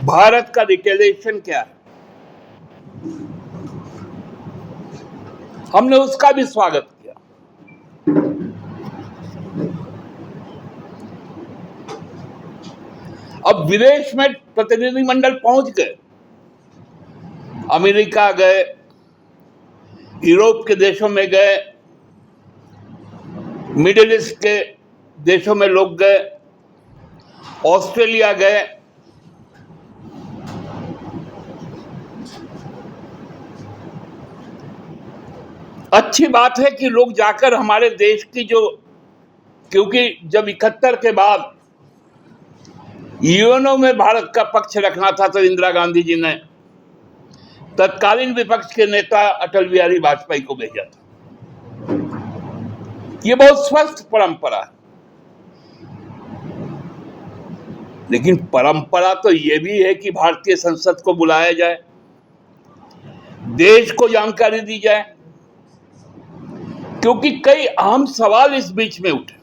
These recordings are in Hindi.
भारत का रिटेलिएशन क्या है, हमने उसका भी स्वागत किया। अब विदेश में प्रतिनिधिमंडल पहुंच गए, अमेरिका गए, यूरोप के देशों में गए, मिडिल ईस्ट के देशों में लोग गए, ऑस्ट्रेलिया गए। अच्छी बात है कि लोग जाकर हमारे देश की क्योंकि जब 71 के बाद यूएनओ में भारत का पक्ष रखना था तो इंदिरा गांधी जी ने तत्कालीन विपक्ष के नेता अटल बिहारी वाजपेयी को भेजा था। ये बहुत स्वस्थ परंपरा है, लेकिन परंपरा तो ये भी है कि भारतीय संसद को बुलाया जाए, देश को जानकारी दी जाए, क्योंकि कई अहम सवाल इस बीच में उठे।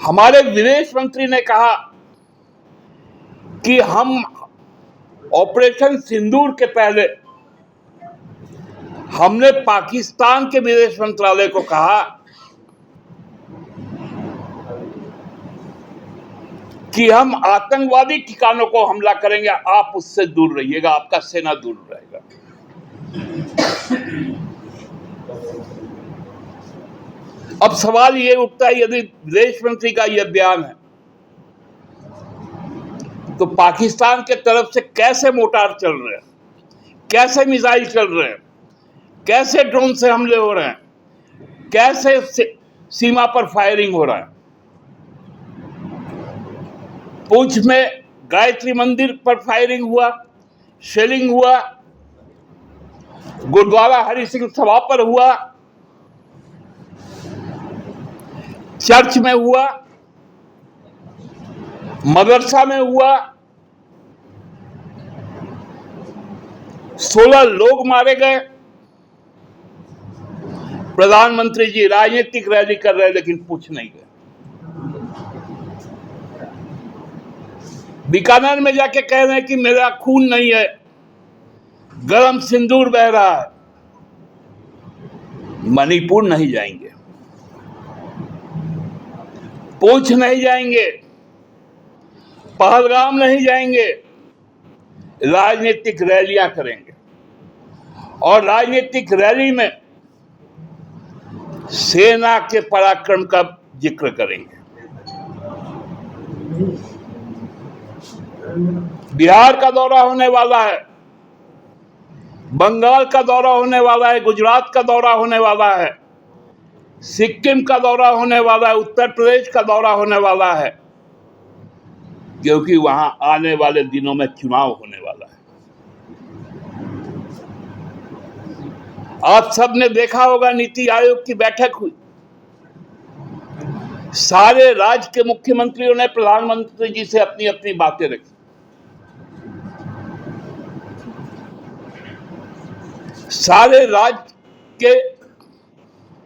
हमारे विदेश मंत्री ने कहा कि हम ऑपरेशन सिंदूर के पहले हमने पाकिस्तान के विदेश मंत्रालय को कहा कि हम आतंकवादी ठिकानों को हमला करेंगे, आप उससे दूर रहिएगा, आपका सेना दूर रहेगा। अब सवाल ये उठता है, यदि विदेश मंत्री का यह बयान है तो पाकिस्तान के तरफ से कैसे मोर्टार चल रहे हैं, कैसे मिसाइल चल रहे हैं, कैसे ड्रोन से हमले हो रहे हैं, कैसे सीमा पर फायरिंग हो रहा है। पुंछ में गायत्री मंदिर पर फायरिंग हुआ, शेलिंग हुआ, गुरुद्वारा हरि सिंह सभा पर हुआ, चर्च में हुआ, मदरसा में हुआ, 16 लोग मारे गए। प्रधानमंत्री जी राजनीतिक रैली कर रहे लेकिन पूछ नहीं गए। बीकानेर में जाके कह रहे हैं कि मेरा खून नहीं है, गरम सिंदूर बह रहा है। मणिपुर नहीं जाएंगे, पूंछ नहीं जाएंगे, पहलगाम नहीं जाएंगे, राजनीतिक रैलियां करेंगे और राजनीतिक रैली में सेना के पराक्रम का जिक्र करेंगे। बिहार का दौरा होने वाला है, बंगाल का दौरा होने वाला है, गुजरात का दौरा होने वाला है, सिक्किम का दौरा होने वाला है, उत्तर प्रदेश का दौरा होने वाला है, क्योंकि वहां आने वाले दिनों में चुनाव होने वाला है। आप सबने देखा होगा, नीति आयोग की बैठक हुई, सारे राज्य के मुख्यमंत्रियों ने प्रधानमंत्री जी से अपनी अपनी बातें रखी। सारे राज्य के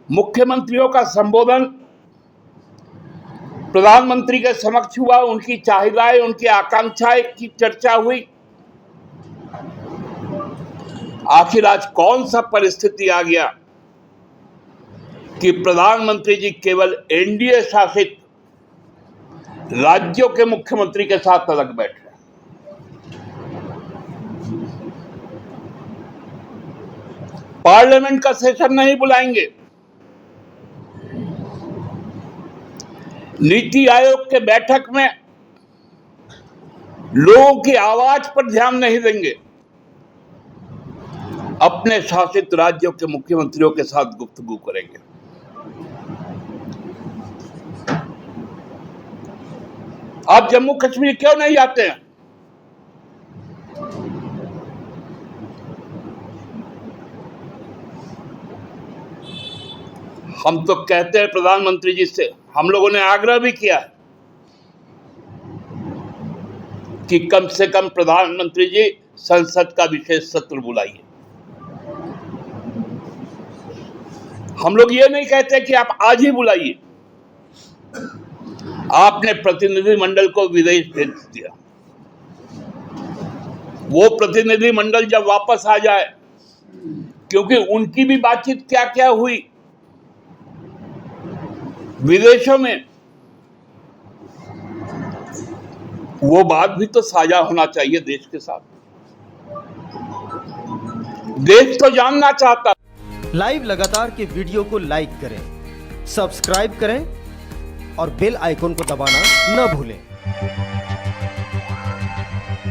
मुख्यमंत्रियों का संबोधन प्रधानमंत्री के समक्ष हुआ, उनकी चाहिदाएं, उनकी आकांक्षाएं की चर्चा हुई। आखिर आज कौन सा परिस्थिति आ गया कि प्रधानमंत्री जी केवल एनडीए शासित राज्यों के मुख्यमंत्री के साथ अलग बैठ रहे हैं। पार्लियामेंट का सेशन नहीं बुलाएंगे, नीति आयोग के बैठक में लोगों की आवाज पर ध्यान नहीं देंगे, अपने शासित राज्यों के मुख्यमंत्रियों के साथ गुफ्तगू करेंगे। आप जम्मू कश्मीर क्यों नहीं जाते हैं? हम तो कहते हैं प्रधानमंत्री जी से, हम लोगों ने आग्रह भी किया है कि कम से कम प्रधानमंत्री जी संसद का विशेष सत्र बुलाइए। हम लोग ये नहीं कहते कि आप आज ही बुलाइए, आपने प्रतिनिधिमंडल को विदेश भेज दिया। वो प्रतिनिधिमंडल जब वापस आ जाए, क्योंकि उनकी भी बातचीत क्या क्या हुई विदेशों में, वो बात भी तो साझा होना चाहिए देश के साथ। देश तो जानना चाहता। लाइव लगातार के वीडियो को लाइक करें, सब्सक्राइब करें और बेल आइकन को दबाना न भूलें।